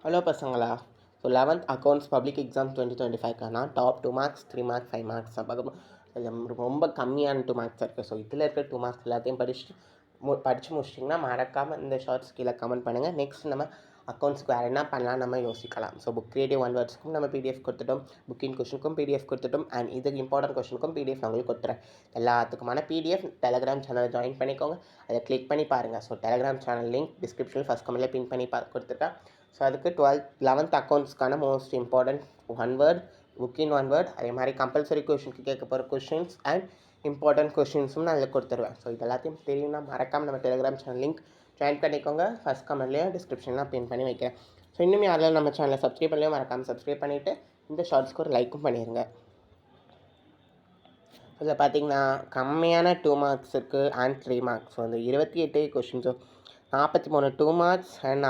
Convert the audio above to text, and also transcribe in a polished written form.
Hello பசங்களா. So 11th accounts public exam 2025க்கான top 2 marks 3 marks 5 marks பார்க்க ரொம்ப கம்மியான 2 மார்க்ஸ் இருக்குது. ஸோ இதில் இருக்கிற 2 மார்க்ஸ் எல்லாத்தையும் படித்து முடிச்சிட்டிங்கன்னா மறக்காமல் இந்த ஷார்ட்ஸ் கீழே கமெண்ட் பண்ணுங்கள். நெக்ஸ்ட் நம்ம அக்கௌண்ட்ஸ்க்கு வேறு என்ன பண்ணலாம் நம்ம யோசிக்கலாம். ஸோ புக் கிரியேட்டிவ் ஒன் வேர்ட்ஸ்க்கும் நம்ம பிடிஎஃப் கொடுத்துட்டோம், புக்கிங் கொஷனுக்கும் பிடிஎஃப் கொடுத்துட்டோம், அண்ட் இதுக்கு இம்பார்ட்டன்ட் கொஷனுக்கும் பிடிஎஃப் நான் உங்களுக்கு கொடுத்துறேன். எல்லாத்துக்குமான பிடிஎஃப் டெலகிராம் சேனலை ஜாயின் பண்ணிக்கோங்க, அதை கிளிக் பண்ணி பாருங்கள். ஸோ டெலகிராம் சேனல் லிங்க் டிஸ்கிரிப்ஷனில் ஃபஸ்ட் கமெண்ட்லேயே பின் பண்ணி கொடுத்துருக்கேன். ஸோ அதுக்கு 11th அக்கௌண்ட்ஸ்க்கான most important one word, book in one word, அதே மாதிரி கம்பல்சரி கொஷனுக்கு கேட்க போகிற கொஷின்ஸ் அண்ட் இம்பார்ட்டன்ட் கொஷின்ஸும் நான் அதில் கொடுத்துருவேன். ஸோ இது எல்லாத்தையும் தெரியும்னா மறக்காமல் நம்ம டெலிகிராம் சேனல் லிங்க் ஜாயின் பண்ணிக்கோங்க. ஃபஸ்ட் கமெண்ட்லேயே டிஸ்கிரிப்ஷன்லாம் பின் பண்ணி வைக்கிறேன். ஸோ இன்னும் யாரெல்லாம் நம்ம சேனலை சப்ஸ்கிரைப் பண்ணலையோ மறக்காமல் சப்ஸ்கிரைப் பண்ணிவிட்டு இந்த ஷார்ட்ஸ்க்கு ஒரு லைக்கும் பண்ணிடுங்க. இதில் பார்த்தீங்கன்னா கம்மியான 2 மார்க்ஸ் இருக்குது அண்ட் 3 மார்க்ஸ். ஸோ அந்த 28 கொஷின்ஸும் 43 2 மார்க்ஸ் அண்ட்